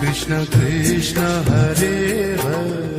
Krishna Krishna Hare Hare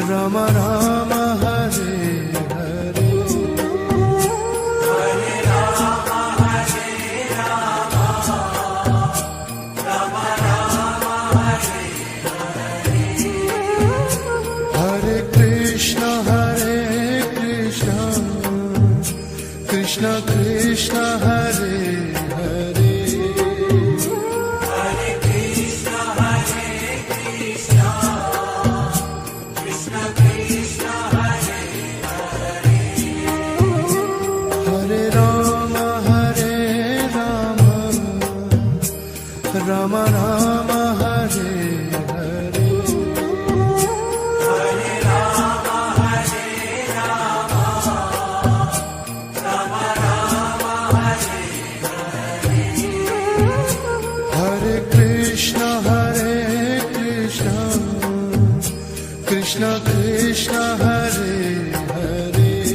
Rama Rama Hare Hare Hare Rama Hare Rama Rama Rama Hare Hare Hare Krishna Krishna Krishna Hare Hare Rama Rama Hare Hare Hare Rama Hare Rama Rama Rama Hare Hare Hare Krishna Krishna Krishna Hare Hare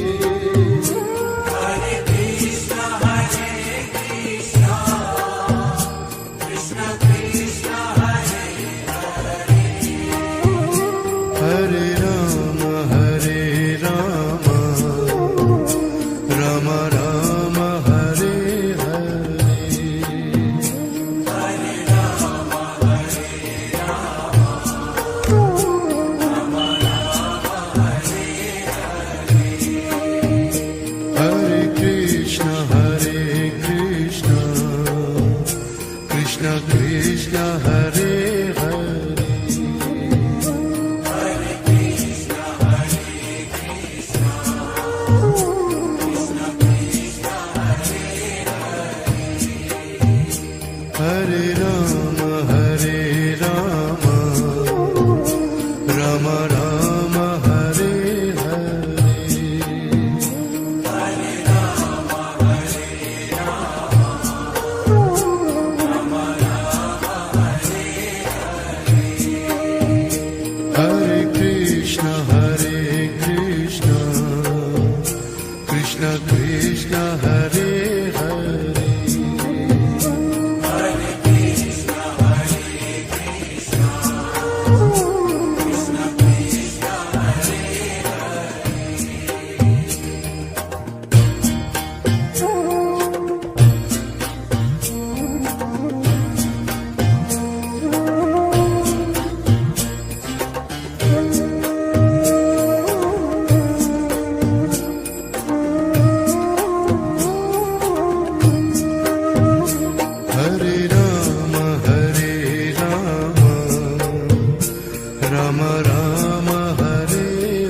Hare Rama Hare Rama Rama Rama Hare Hare Hare Rama Hare Rama Rama Rama Hare Hare Hare Krishna Krishna Krishna Hare Hare Hare Rama Hare Rama Rama Rama Hare Hare Hare Rama Hare Rama Rama Rama Hare Hare Hare Krishna Krishna Krishna Hare Hare Rama Rama Hare Hare Hare Rama Hare Rama Rama Rama Hare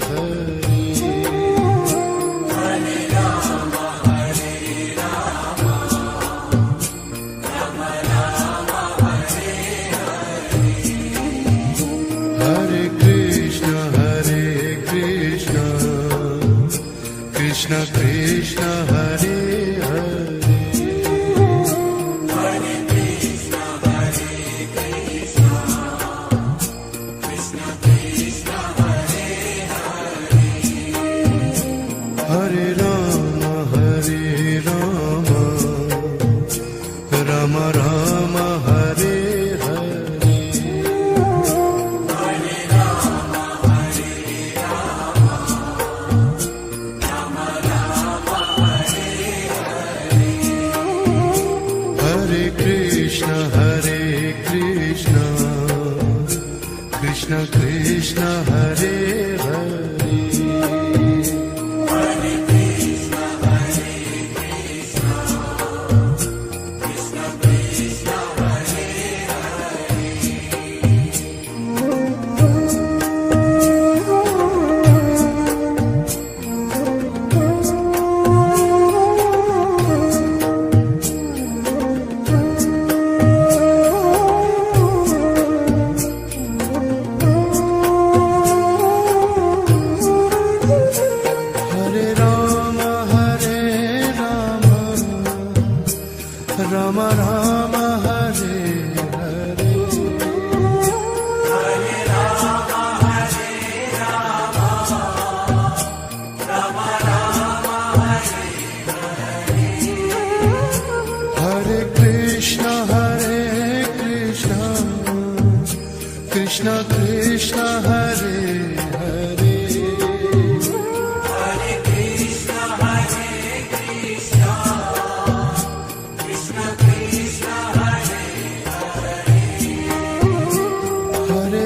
Hare Hare Krishna Krishna Krishna Hare Hare Hare Rama Hare Rama Rama Rama Hare Hare Hare Rama Hare Rama Rama Rama Hare Hare Hare Krishna Krishna Krishna Hare Hare Hare Krishna Krishna Hare Hare Hare Krishna Krishna Krishna Hare Hare Hare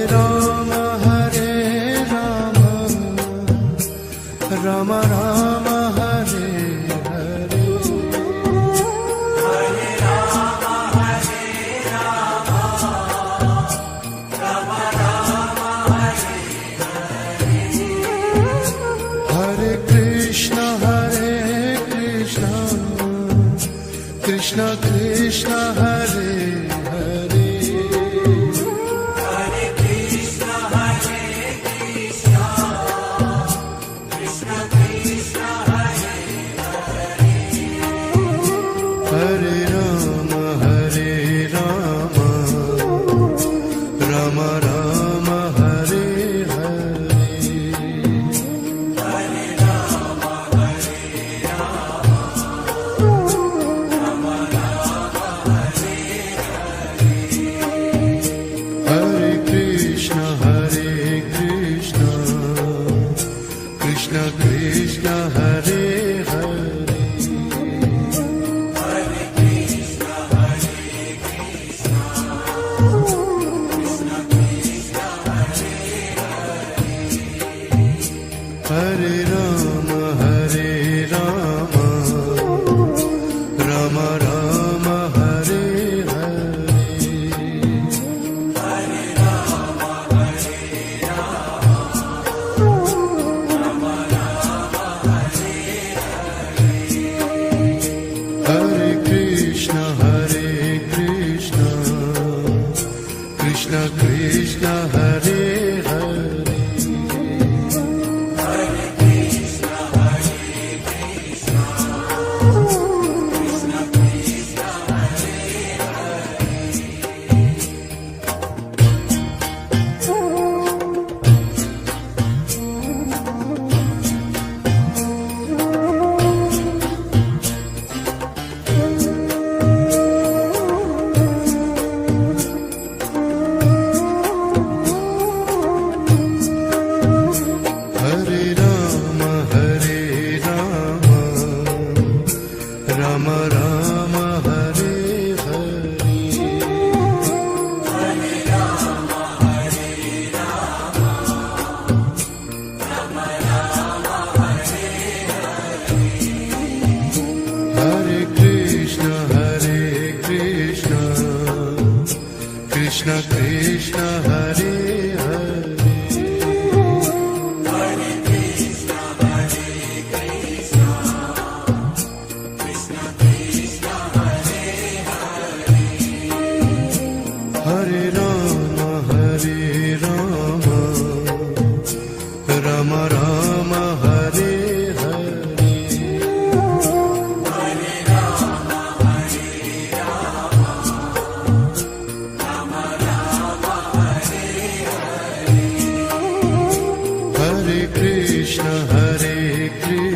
Rama Rama Rama Hare Hare Hare Rama Rama Rama Hare Hare Krishna Krishna Krishna Hare Hare Hare Krishna Krishna Krishna Krishna Hare Hare Rama Rama Rama Hare Hare Hare Rama Hare Krishna Krishna Krishna Hare Hare Hare Krishna Krishna Krishna Hare Rama Rama Rama Hare Hare Hare Rama Hare Krishna Krishna Krishna Hare Hare Hare Krishna Krishna Krishna Hare Rama Rama Rama Hare Hare Hare Rama Rama Rama Hare Hare Krishna Krishna Krishna Hare Hare Hare Krishna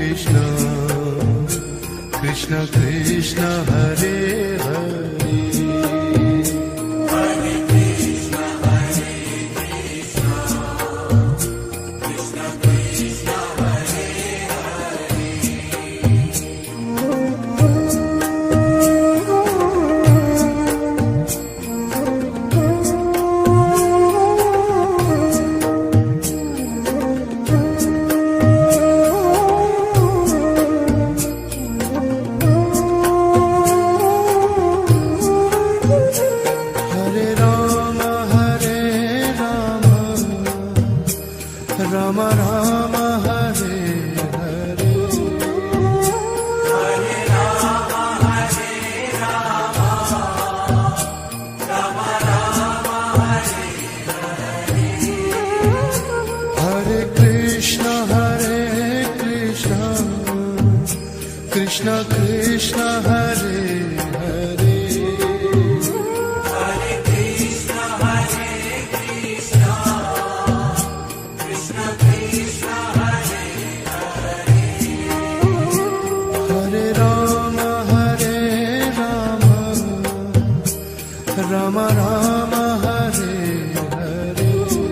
Krishna Krishna Krishna Hare Hare Rama Rama Rama Hare Hare Hare Rama Rama Rama Hare Hare Krishna Krishna Krishna Hare Hare Hare Krishna Krishna Krishna Hare Hare Rama Rama Rama Hare Hare Hare Rama Rama Rama Hare Hare Krishna Krishna Krishna Hare Hare Hare Krishna Krishna Krishna Krishna Hare Hare Rama Rama Rama Hare Hare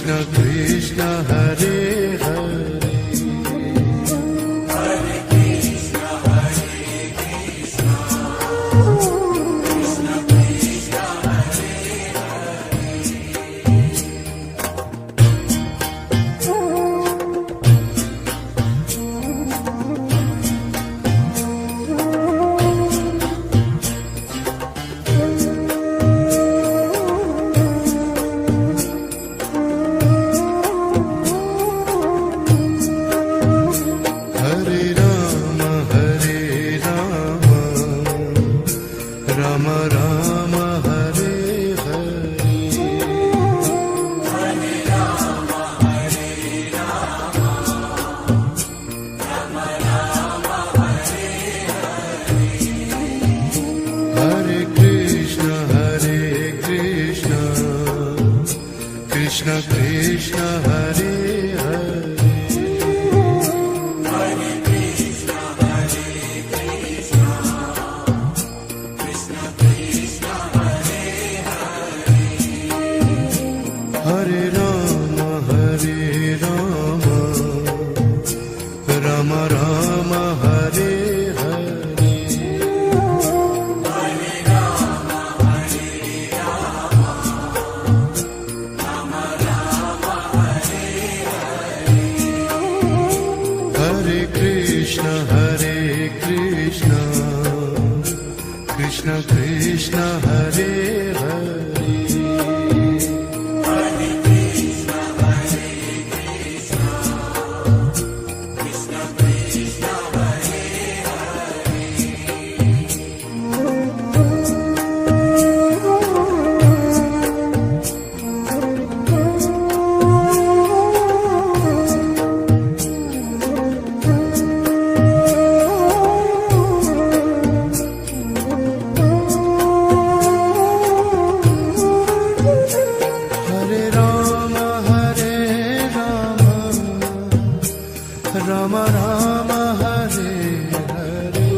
Krishna Krishna Hare Hare Hare Ram Ram Ram Hare Hare Hare Krishna Krishna Krishna Hare Hare Hare Ram Ram Ram Hare Hare Hare Krishna Krishna Krishna Hare Hare Hare Ram Ram Ram Hare Hare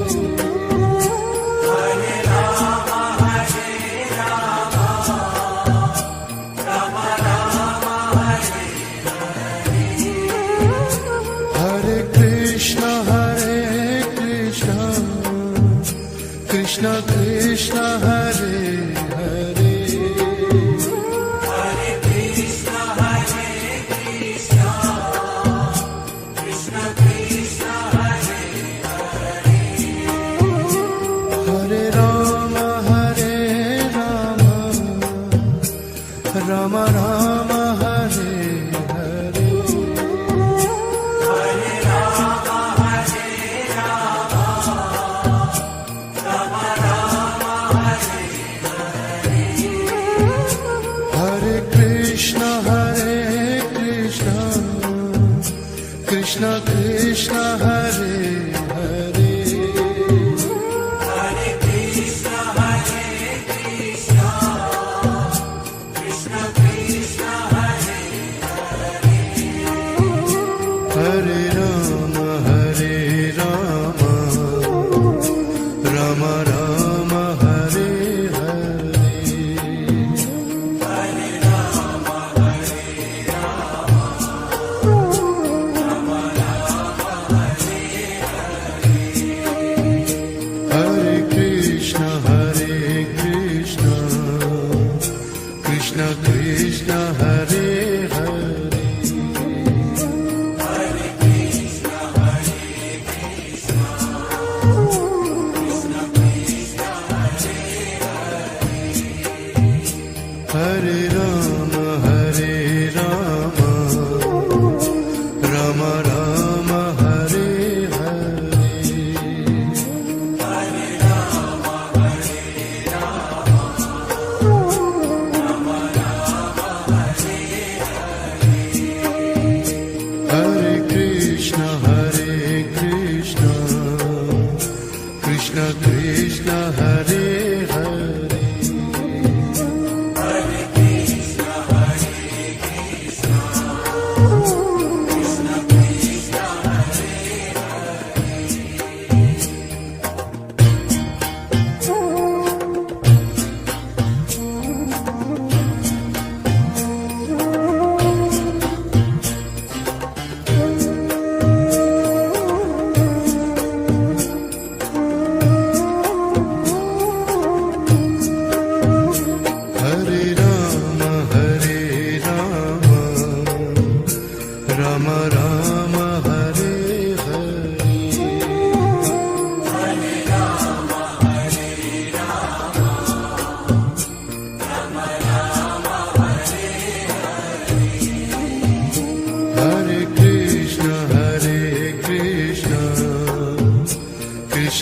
Hare Krishna Krishna Krishna Hare Hare Hare Ram Ram Ram Hare Hare Hare Krishna Krishna Krishna Hare Hare Hare Ram Ram Ram Hare Hare Hare Krishna Krishna Krishna Hare Hare Hare Ram Ram Ram Hare Hare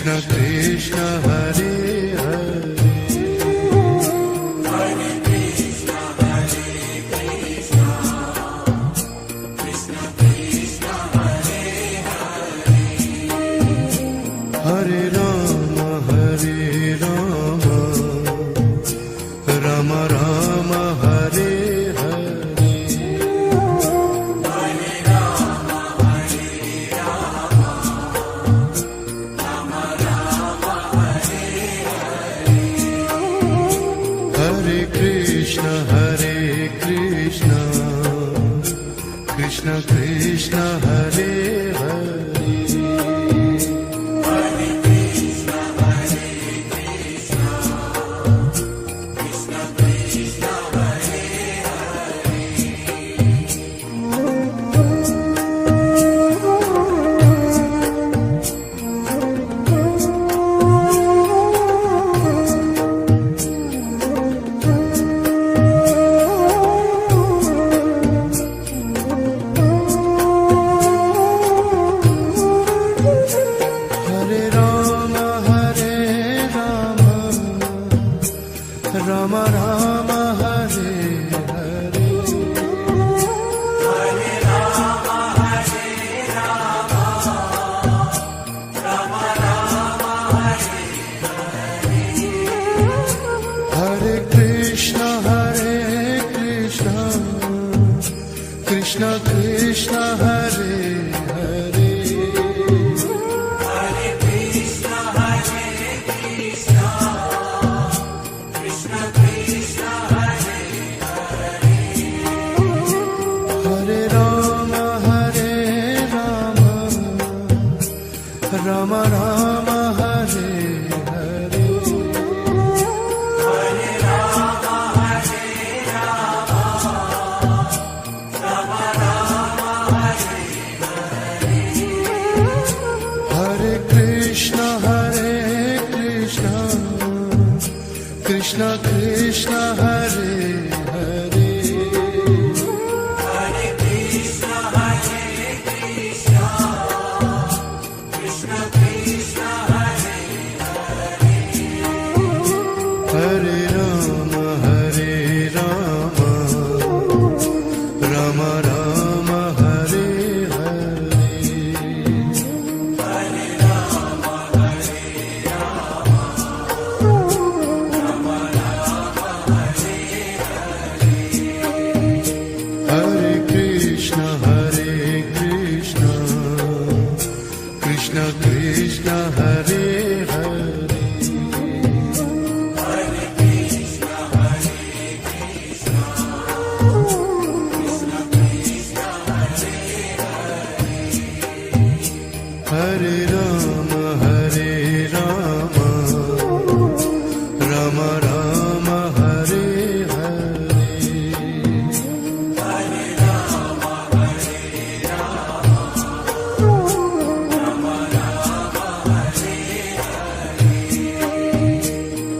Krishna Krishna Hare Hare Hare Krishna, Hare Krishna, Krishna Krishna, Hare Hare. Hare Rama Hare Rama Rama Rama Hare Hare Hare Rama, Hare Rama, Rama Rama, Hare Hare. Hare Krishna Krishna Krishna Hare Hare Hare Krishna, Hare Krishna, Krishna Krishna, Hare Hare Rama Hare Rama Rama Rama Hare Hare Hare Rama, Hare Rama, Rama Rama, Hare Hare Krishna Krishna Krishna Hare Hare Hare Krishna, Hare Krishna, Krishna Krishna, Hare Hare Rama Hare Rama Rama Rama Hare Hare Hare Rama, Hare Rama, Rama Rama, Hare Hare Krishna Krishna Krishna Hare Hare Hare Krishna, Hare Krishna, Krishna Krishna, Hare Hare Rama Rama Rama Hare Hare Hare Rama, Hare Rama, Rama Rama, Hare Hare Krishna Krishna Krishna Hare Hare Hare Krishna, Hare Krishna, Krishna Krishna, Hare Hare Rama Rama Rama Hare Hare Hare Rama, Hare Rama, Rama Rama, Hare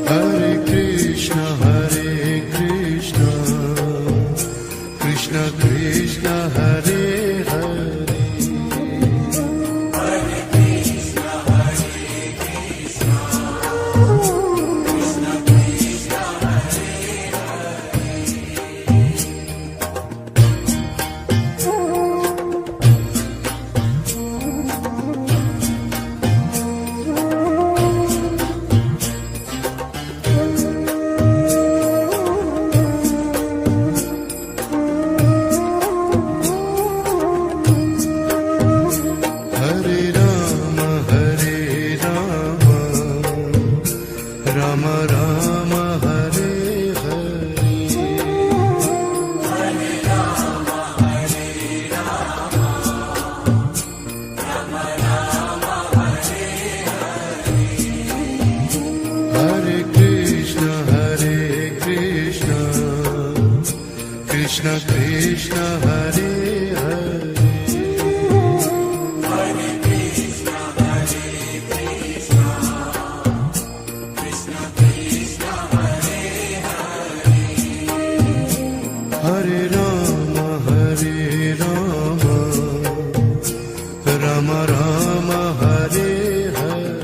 Hare Krishna Krishna Krishna Hare Hare Hare Krishna, Hare Krishna, Krishna Krishna, Hare Hare Rama Rama Rama Hare Hare Hare Rama, Hare Rama, Rama Rama, Hare Hare Krishna Krishna Krishna Hare Hare Hare Krishna, Hare Krishna, Krishna Krishna, Hare Hare Rama Rama Rama Hare Hare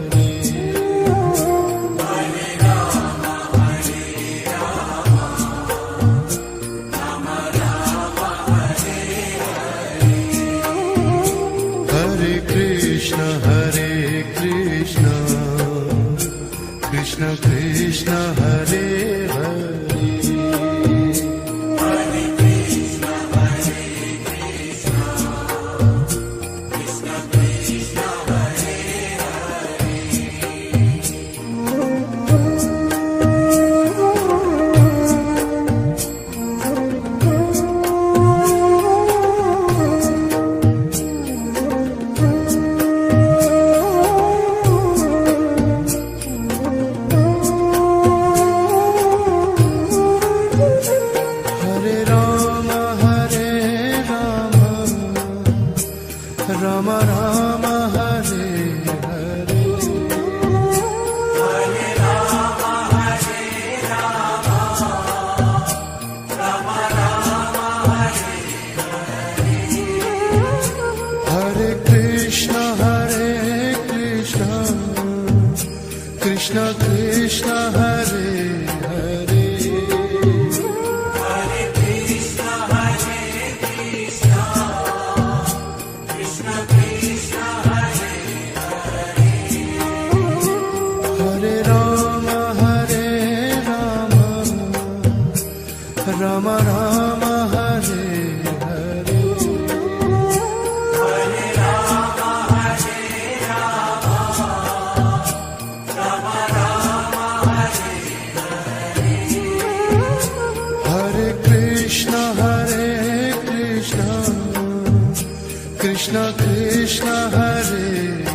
Krishna Krishna Hare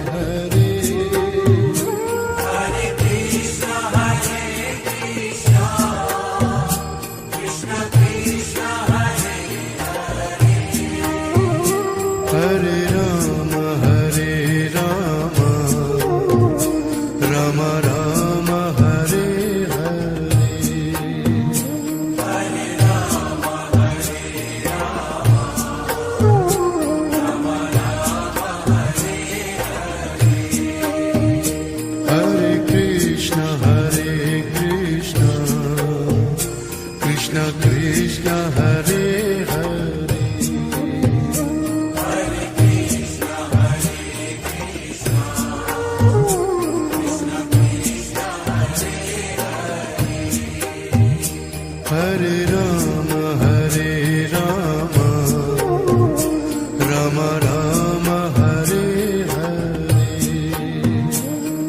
Hare Hare Krishna, Hare Krishna, Krishna Krishna, Hare Hare Ram Ram Ram Hare Hare Hare Rama, Hare Rama, Rama Rama, Hare Hare Krishna Krishna Krishna Hare Hare Hare Krishna, Hare Krishna, Krishna Krishna, Hare Ram Ram Ram Hare Hare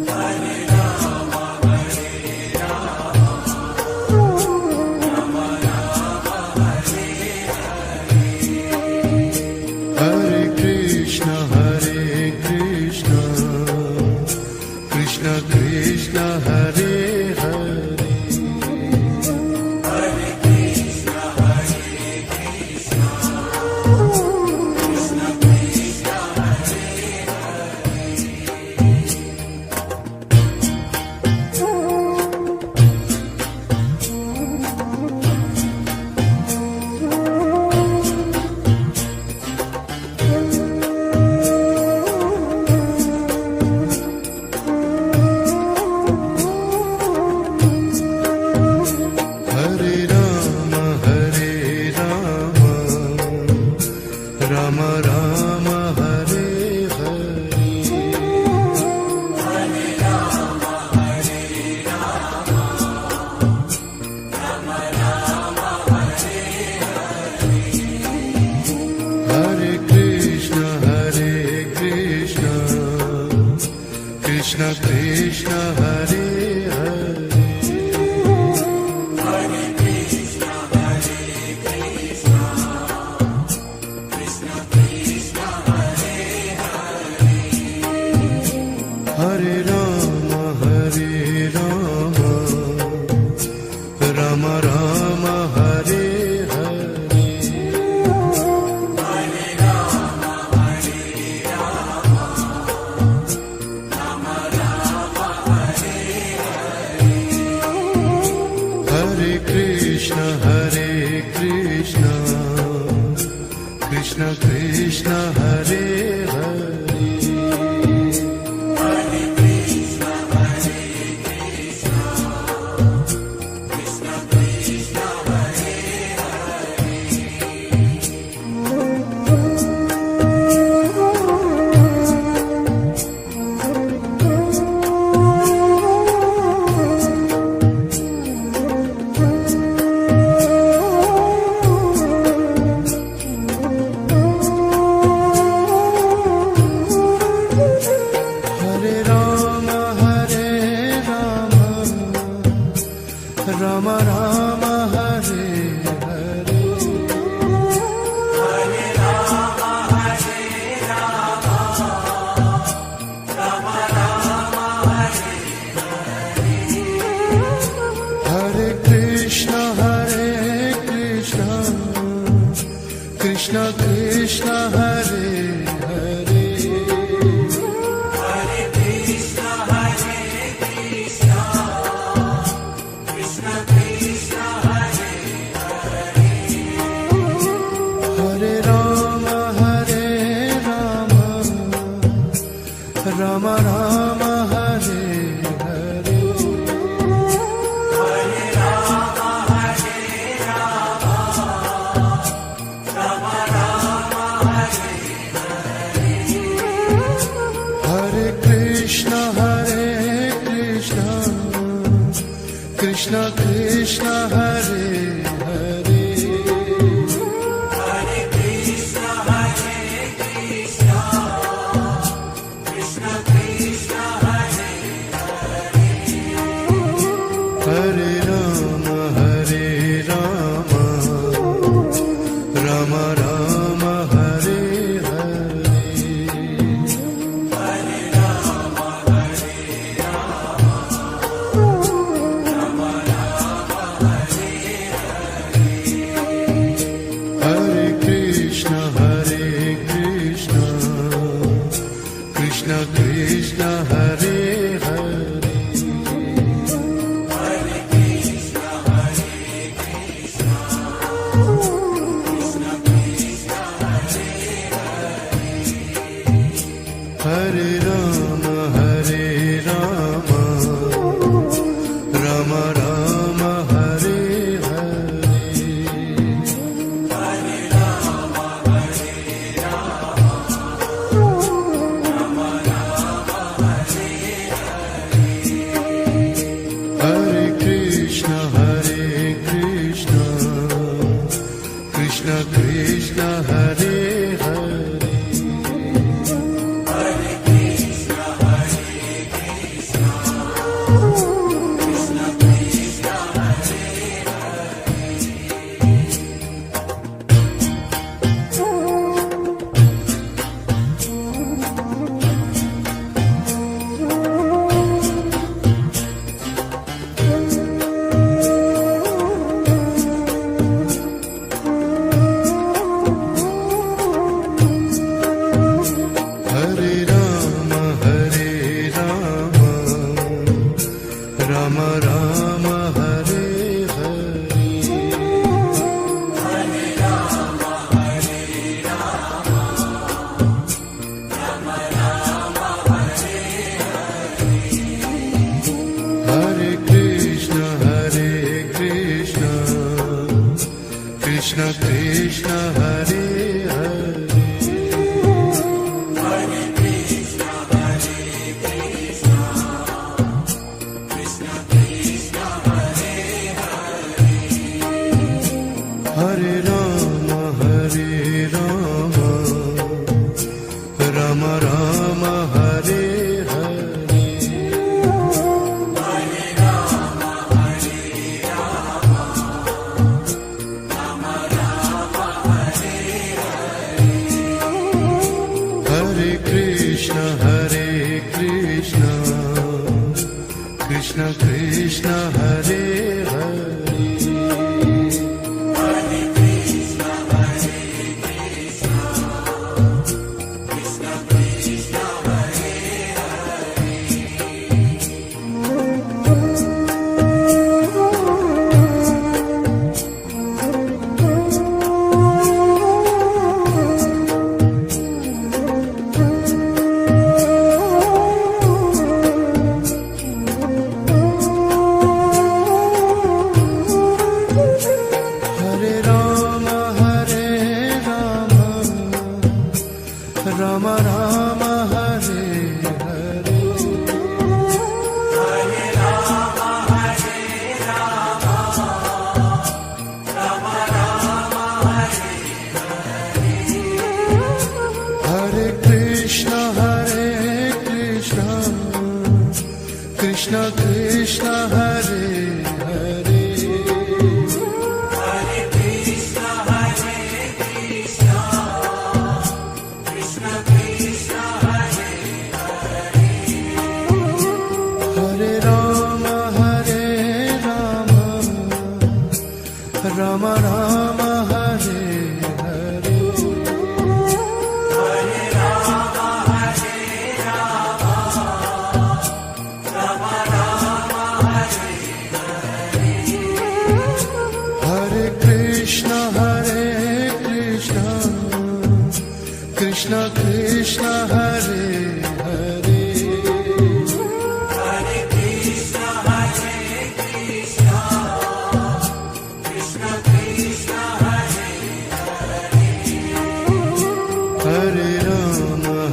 Hare Rama, Hare Rama, Rama Rama, Hare Hare Krishna Krishna Krishna Hare Hare Hare Krishna, Hare Krishna, Krishna Krishna, Hare Ram Ram Ram Hare Hare Hare Rama, Hare Rama, Rama Rama, Hare Hare Krishna Krishna Krishna Hare Hare Hare Krishna, Hare Krishna, Krishna Krishna, Hare Hare Ram Ram Ram Hare Hare Hare Rama, Hare Rama, Rama Rama, Hare Hare Krishna Krishna Krishna Hare Hare Hare Krishna, Hare Krishna, Krishna Krishna, Hare Hare Ram Ram Ram Hare Hare Hare Rama, Hare Rama, Rama Rama, Hare Hare Krishna Krishna Krishna Hare Hare Hare Krishna, Hare Krishna, Krishna Krishna, Hare Hare Ram Ram Ram Hare Hare Hare Rama, Hare Rama, Rama Rama, Hare Hare Krishna Krishna Krishna Hare Hare Hare Krishna, Hare Krishna, Krishna Krishna, Hare Hare Ram Ram Ram Hare Hare Krishna Hare Hare Hare Ram Ram Ram Hare Hare Hare Krishna Krishna Krishna Hare Hare Hare Ram Ram Ram Hare Hare Hare Krishna Krishna Krishna Hare Hare Hare Ram Ram Ram Hare Hare Hare Krishna Krishna Krishna Hare Hare Hare Ram Ram Ram Hare Hare Hare Krishna Krishna Krishna Hare Hare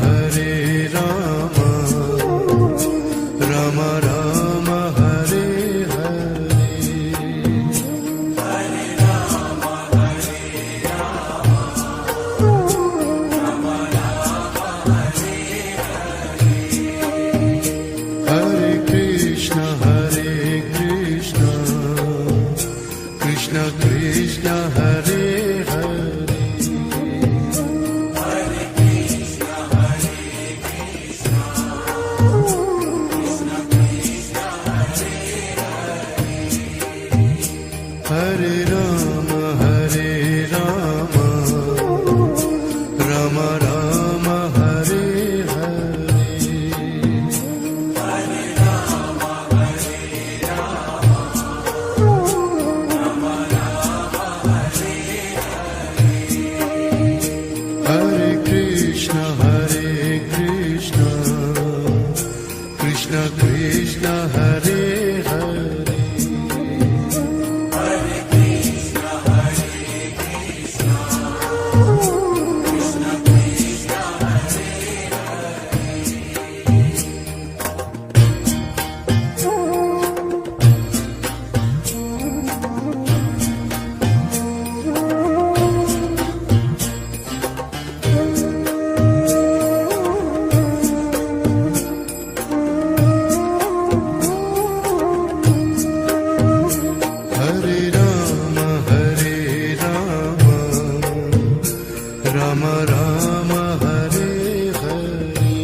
Hare Ram Ram Ram Hare Hare Hare Krishna Krishna Krishna Hare Hare Ram Ram Hare Hare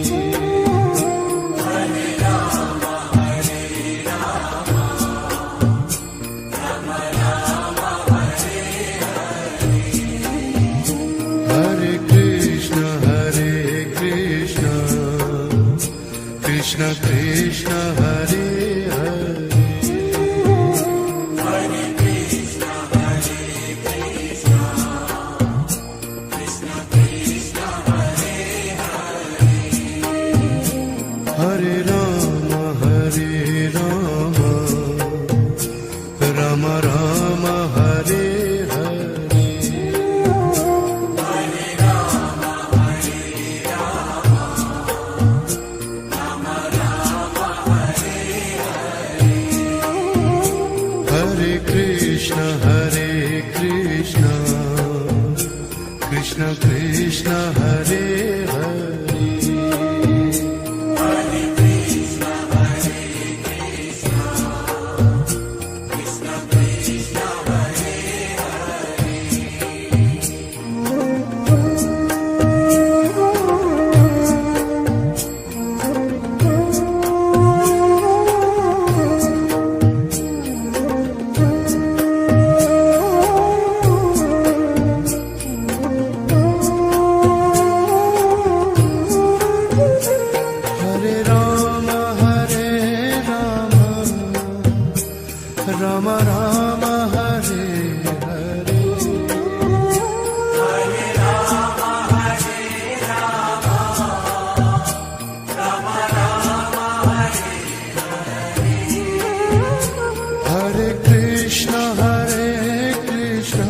Hare Krishna Krishna Krishna Hare Hare Hare Ram Ram Ram Hare Hare Hare Krishna Krishna Krishna Hare Hare Hare Ram Ram Ram Hare Hare Hare Krishna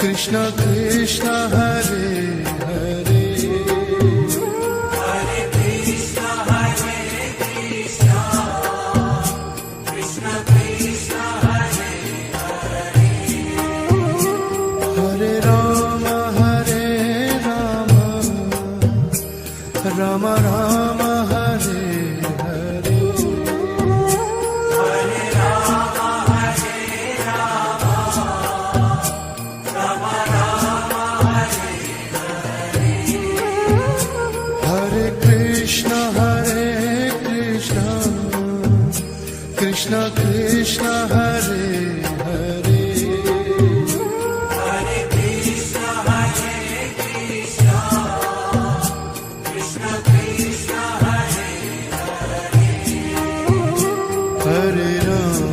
Krishna Krishna Hare Hare Hare Ram Ram Ram Hare Hare Hare Krishna Krishna Krishna Hare Hare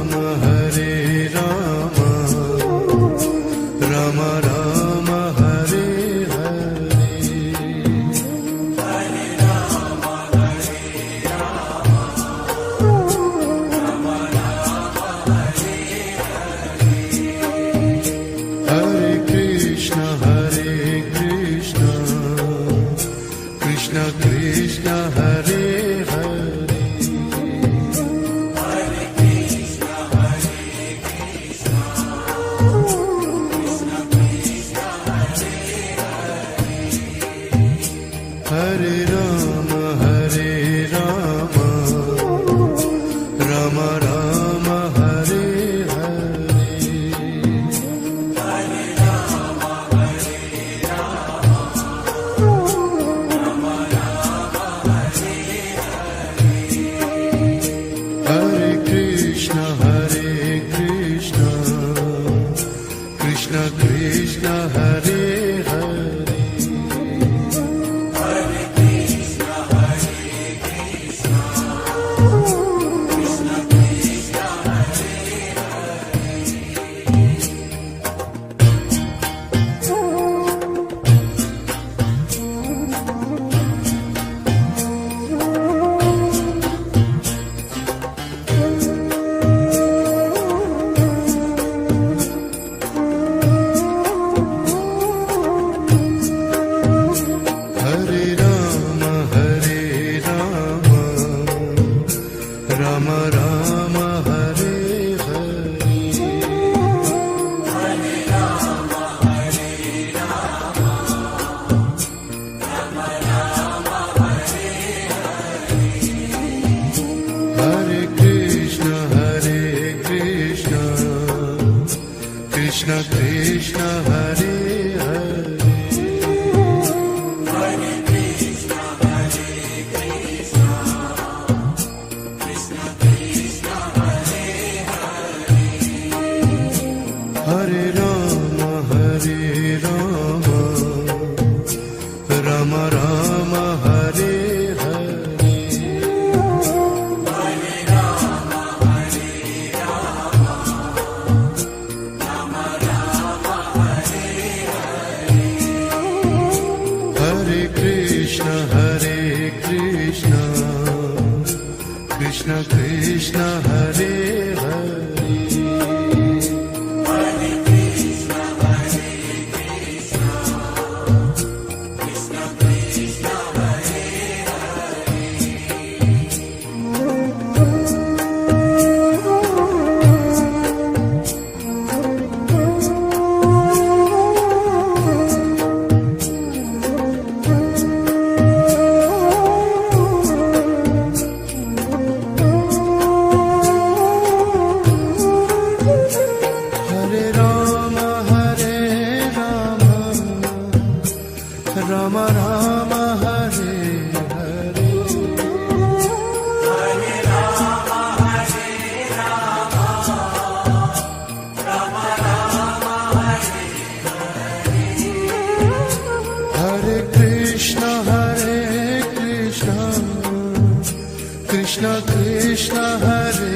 Hare Ram Ram Ram Hare Hare Hare Krishna Krishna Krishna Hare Hare Hare Ram Ram Ram Hare Hare Hare Krishna Krishna Krishna Hare Hare Rama Rama Hare Hare Hare Krishna Krishna Krishna Hare Hare Rama Rama Hare Hare Hare Rama Hare Rama, Rama Rama Hare Hare Krishna Krishna Krishna Hare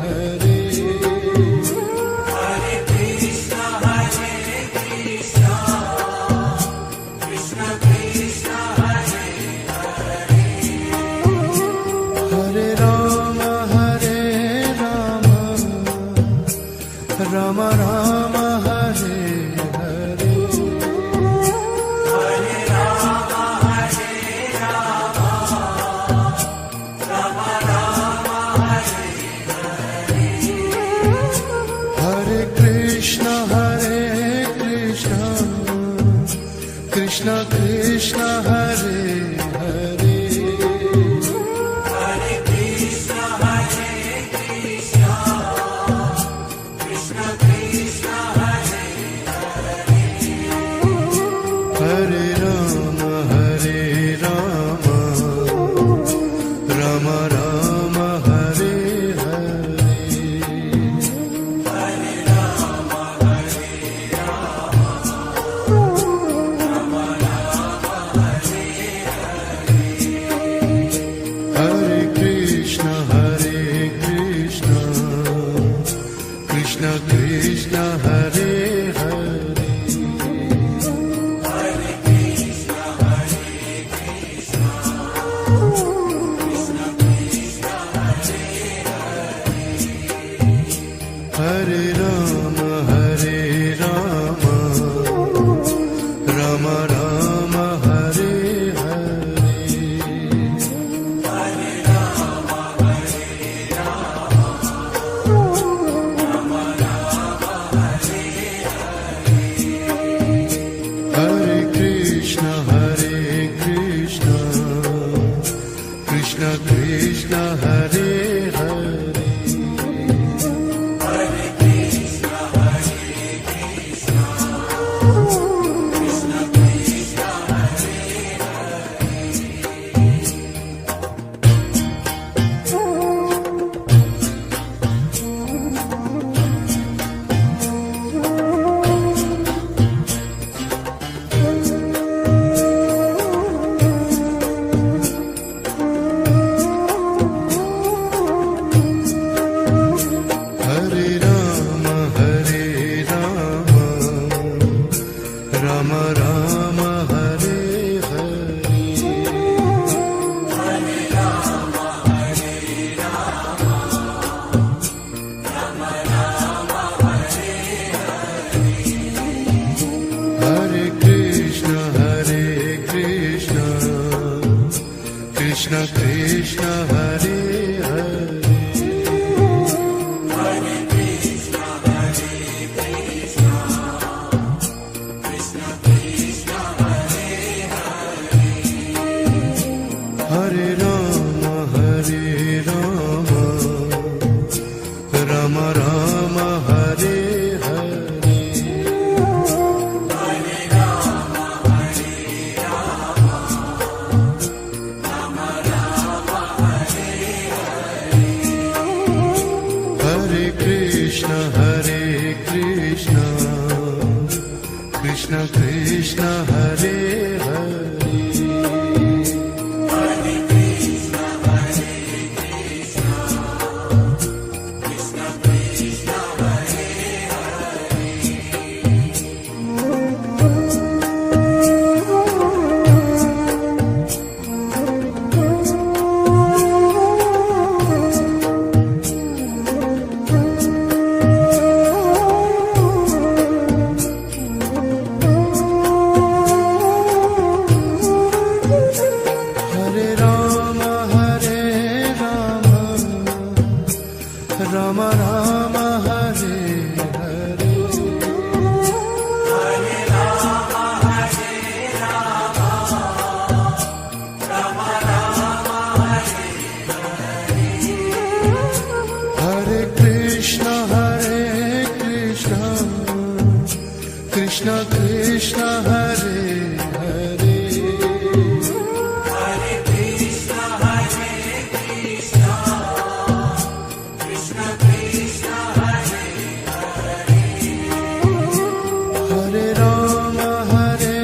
Hare Hare Krishna Hare Krishna, Krishna Krishna Hare Hare Rama Rama Rama Hare Hare Hare Rama Hare Rama, Rama Rama Hare Hare Krishna Krishna Krishna Hare Hare Hare Krishna Hare Krishna, Krishna Krishna Hare Hare Rama Rama Rama Hare Hare Hare Rama Hare Rama, Rama Rama Hare Hare Krishna Krishna Krishna Hare Hare Hare Krishna Hare Krishna, Krishna Krishna Hare Hare Rama Rama Rama Hare Hare Hare Rama Hare Rama, Rama Rama Hare Hare Krishna Krishna Krishna Hare Hare Hare Krishna Hare Krishna, Krishna Krishna Hare Hare Rama Rama Rama Hare Hare Hare Rama Hare Rama, Rama Rama Hare Hare Krishna Krishna Krishna Hare Hare Hare Krishna Hare Krishna, Krishna Krishna Krishna Hare Hare Hare Ram Ram Ram Hare Hare Hare Krishna Krishna Krishna Hare Hare Hare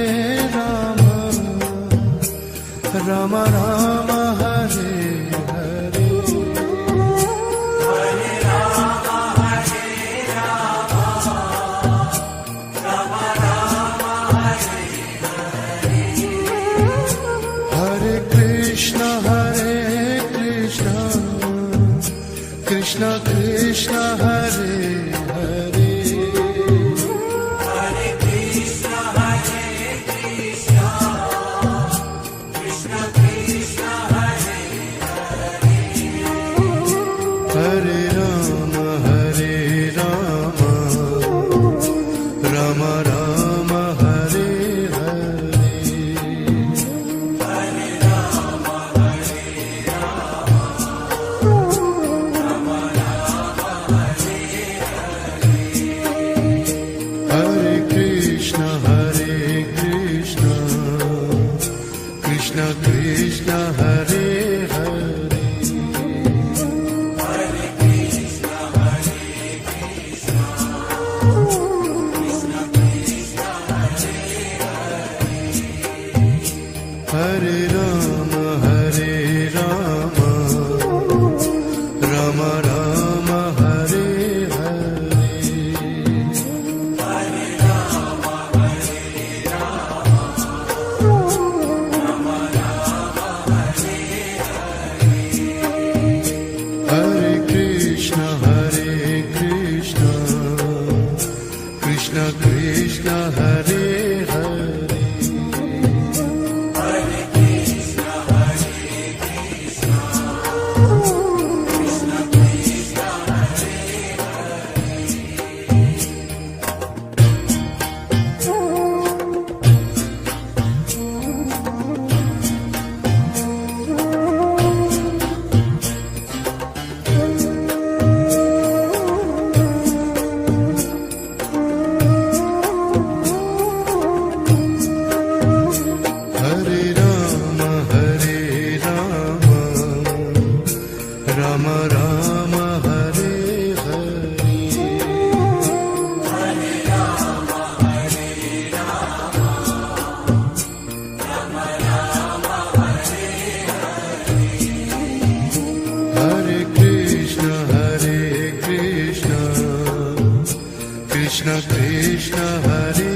Ram Ram Ram Hare Hare Hare Krishna Krishna Krishna Hare Hare Hare Ram Ram Ram Hare Hare Hare Krishna Krishna Krishna Hare Hare Hare Ram Ram Ram Hare Hare Hare Krishna Krishna Krishna Hare Hare Hare Ram Ram Ram Hare Hare Hare Krishna Krishna Krishna Hare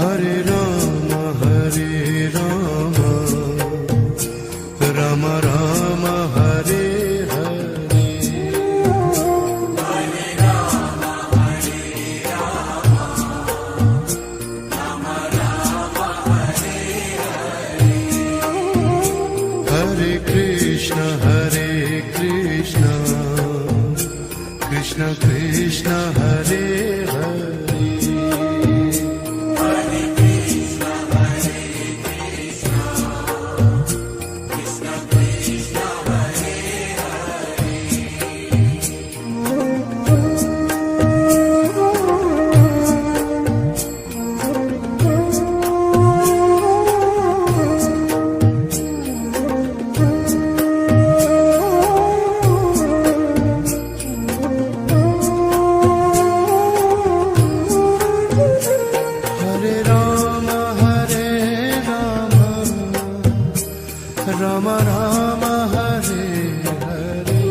Hare Hare Ram Ram Ram Hare Hare Hare Krishna Krishna Krishna Hare Hare Rama Rama Hare Hare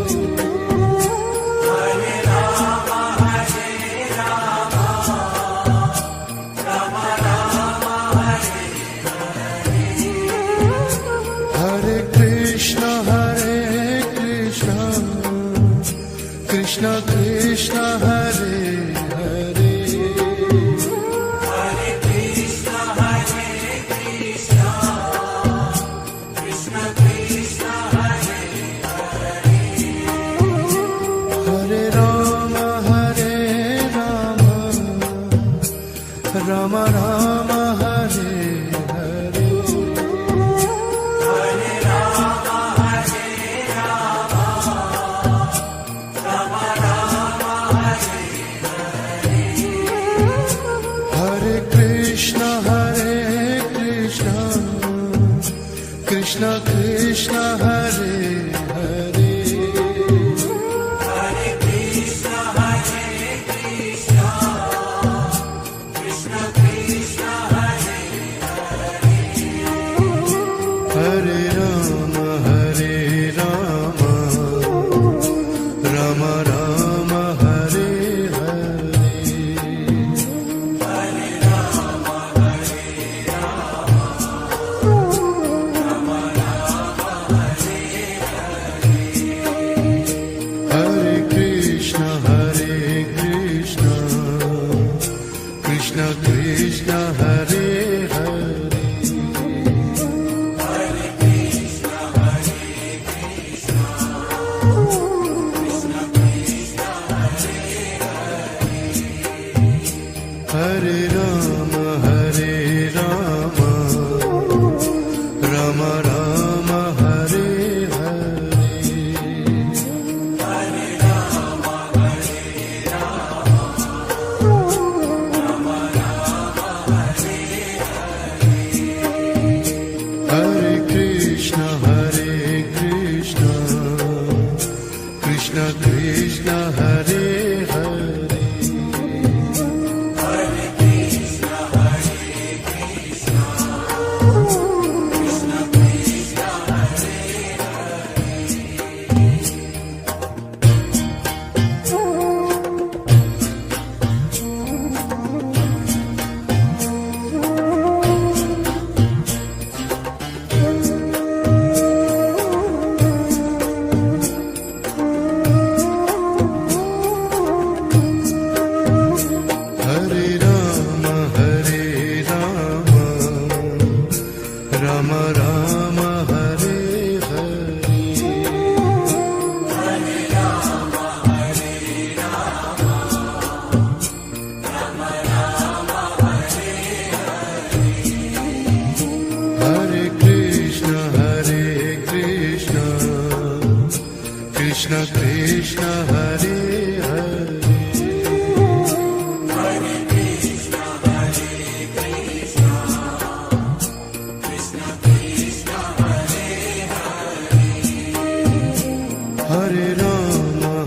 Hare Rama, Hare Rama, Rama Rama, Hare Hare Krishna Krishna Krishna Hare Hare Hare Krishna, Hare Krishna, Krishna Krishna, Hare Hare Rama Rama Rama Hare Hare Hare Rama, Hare Rama, Rama Rama, Hare Hare Krishna Krishna Krishna Hare Hare Hare Krishna, Hare Krishna, Krishna Krishna, Hare Hare Rama Rama Rama Hare Hare Hare Rama, Hare Rama, Rama Rama, Hare Hare Krishna Krishna Krishna Hare Hare Hare Krishna, Hare Krishna, Krishna Krishna, Hare Rama Rama Rama Hare Hare Hare Rama, Hare Rama, Rama Rama, Hare Hare Krishna Krishna Krishna Hare Hare Hare Krishna, Hare Krishna, Krishna Krishna, Hare Hare Rama Rama Rama Hare Hare Hare Rama, Hare Rama, Rama Rama, Hare Hare Krishna Krishna Krishna Hare Hare Hare Krishna, Hare Krishna, Krishna Krishna, Hare Hare Rama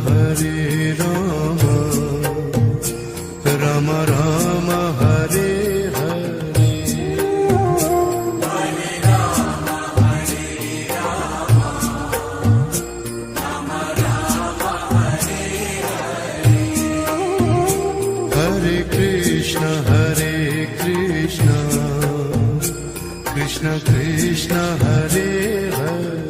Rama Rama Hare Hare Hare Rama, Hare Rama, Rama Rama, Hare Hare Krishna Krishna Krishna Hare Hare Hare Krishna, Hare Krishna, Krishna Krishna, Hare Hare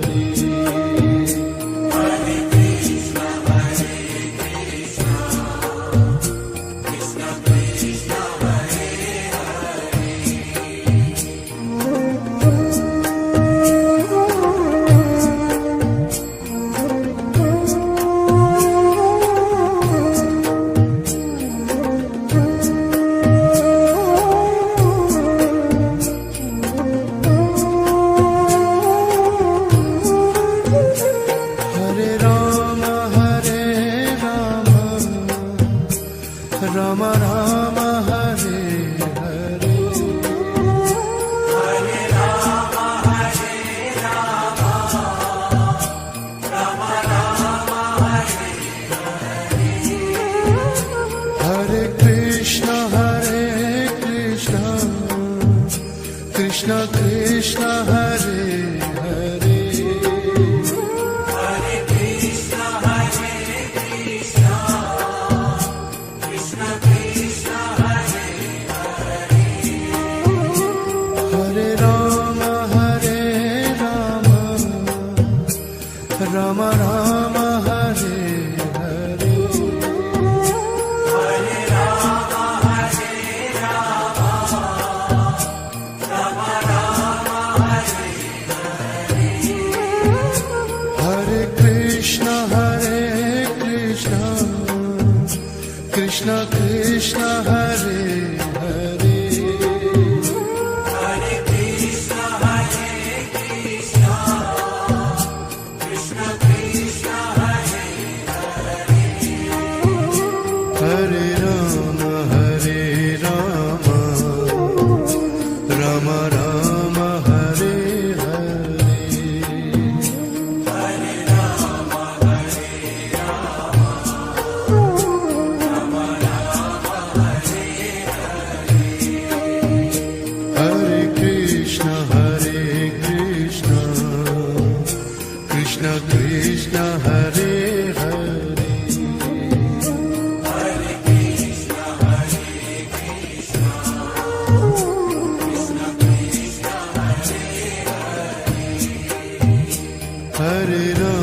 Rama Rama Hare Hare Hare Krishna Krishna Krishna Hare Hare Hare Rama Rama Rama Hare Hare Hare Krishna Krishna Krishna Hare Hare Hare Rama